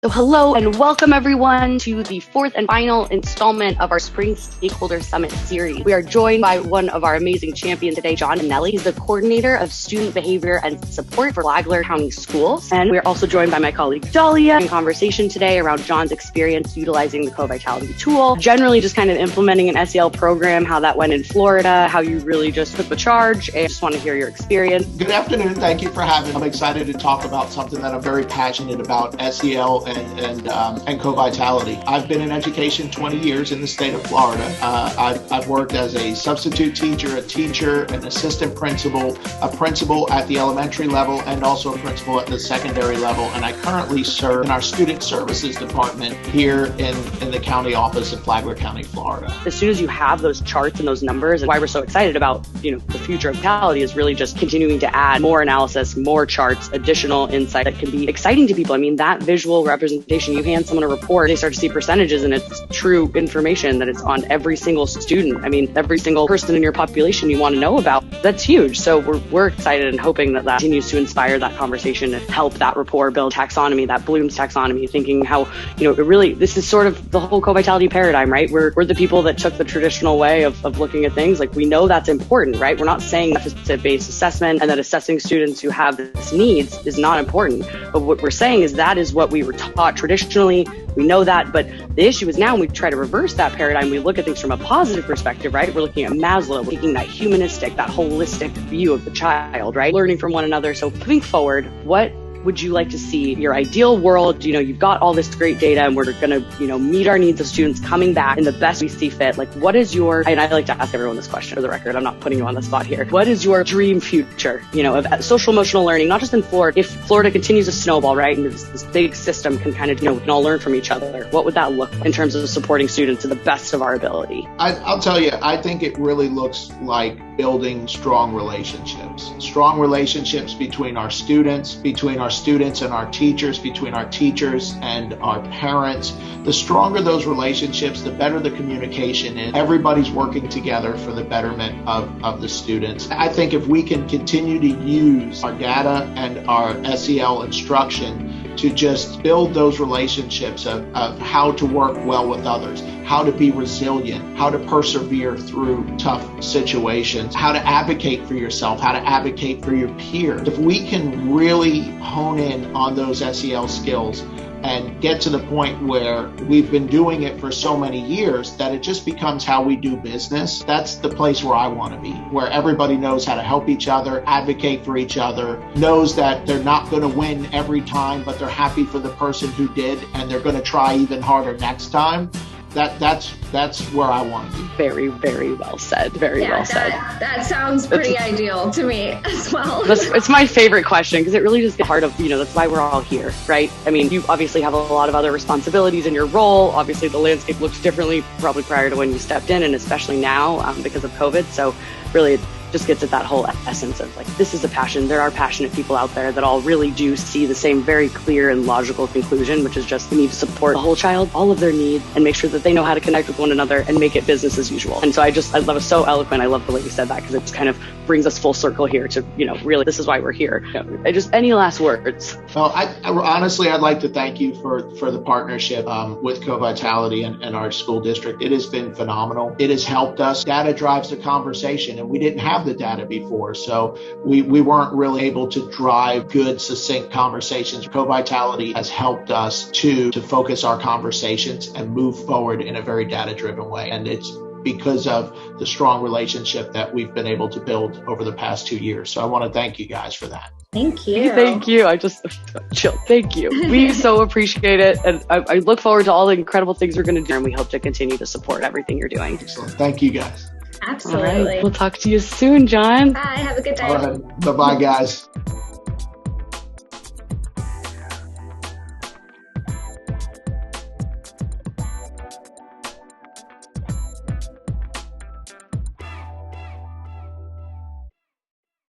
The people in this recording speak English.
So hello and welcome everyone to the fourth and final installment of our Spring Stakeholder Summit series. We are joined by one of our amazing champions today, John Nelly. He's the coordinator of student behavior and support for Flagler County Schools. And we're also joined by my colleague Dahlia in conversation today around John's experience utilizing the CoVitality tool, generally just kind of implementing an SEL program, how that went in Florida, how you really just took the charge. And I just want to hear your experience. Good afternoon. Thank you for having me. I'm excited to talk about something that I'm very passionate about, SEL and CoVitality. I've been in education 20 years in the state of Florida. I've worked as a substitute teacher, a teacher, an assistant principal, a principal at the elementary level, and also a principal at the secondary level. And I currently serve in our student services department here in the county office of Flagler County, Florida. As soon as you have those charts and those numbers, and why we're so excited about, the future of Vitality is really just continuing to add more analysis, more charts, additional insight that can be exciting to people. I mean, that visual representation, you hand someone a report, they start to see percentages and it's true information that it's on every single student. I mean, every single person in your population you want to know about. That's huge. So we're excited and hoping that continues to inspire that conversation and help that rapport build taxonomy, that Bloom's taxonomy, thinking how, this is sort of the whole CoVitality paradigm, right? We're the people that took the traditional way of looking at things. Like, we know that's important, right? We're not saying deficit-based assessment and that assessing students who have this needs is not important. But what we're saying is that is what we were taught traditionally. We know that, but the issue is now when we try to reverse that paradigm, we look at things from a positive perspective, right? We're looking at Maslow, we're taking that humanistic, that holistic view of the child, right? Learning from one another. So moving forward, what would you like to see your ideal world? You've got all this great data and we're going to, meet our needs of students coming back in the best we see fit. Like, what is and I like to ask everyone this question for the record. I'm not putting you on the spot here. What is your dream future, of social emotional learning, not just in Florida? If Florida continues to snowball, right? And this big system can kind of, we can all learn from each other. What would that look like in terms of supporting students to the best of our ability? I'll tell you, I think it really looks like building strong relationships between our students and our teachers, between our teachers and our parents. The stronger those relationships, the better the communication is. Everybody's working together for the betterment of the students. I think if we can continue to use our data and our SEL instruction to just build those relationships of how to work well with others, how to be resilient, how to persevere through tough situations, how to advocate for yourself, how to advocate for your peers. If we can really hone in on those SEL skills and get to the point where we've been doing it for so many years that it just becomes how we do business, that's the place where I want to be, where everybody knows how to help each other, advocate for each other, knows that they're not going to win every time, but they're happy for the person who did, and they're going to try even harder next time. That's where I want to be. Very, very well said. Very well said. That sounds pretty ideal to me as well. It's my favorite question because it really just gets part of, that's why we're all here, right? I mean, you obviously have a lot of other responsibilities in your role. Obviously, the landscape looks differently probably prior to when you stepped in, and especially now because of COVID. So really, it just gets at that whole essence of, like, this is a passion. There are passionate people out there that all really do see the same very clear and logical conclusion, which is just we need to support the whole child, all of their needs, and make sure that they know how to connect with one another and make it business as usual. And so I love it, so eloquent. I love the way you said that because it just kind of brings us full circle here to, really, this is why we're here. Any last words? Well, honestly, I'd like to thank you for the partnership with CoVitality and our school district. It has been phenomenal. It has helped us. Data drives the conversation, and we didn't have the data before, so we weren't really able to drive good, succinct conversations. CoVitality has helped us to focus our conversations and move forward in a very data-driven way, and it's because of the strong relationship that we've been able to build over the past 2 years. So I want to thank you guys for that. Thank you. Thank you. I just chill. Thank you. We so appreciate it. And I look forward to all the incredible things we're going to do. And we hope to continue to support everything you're doing. Excellent. Thank you, guys. Absolutely. All right. We'll talk to you soon, John. Bye. Have a good day. All right. Bye-bye, guys.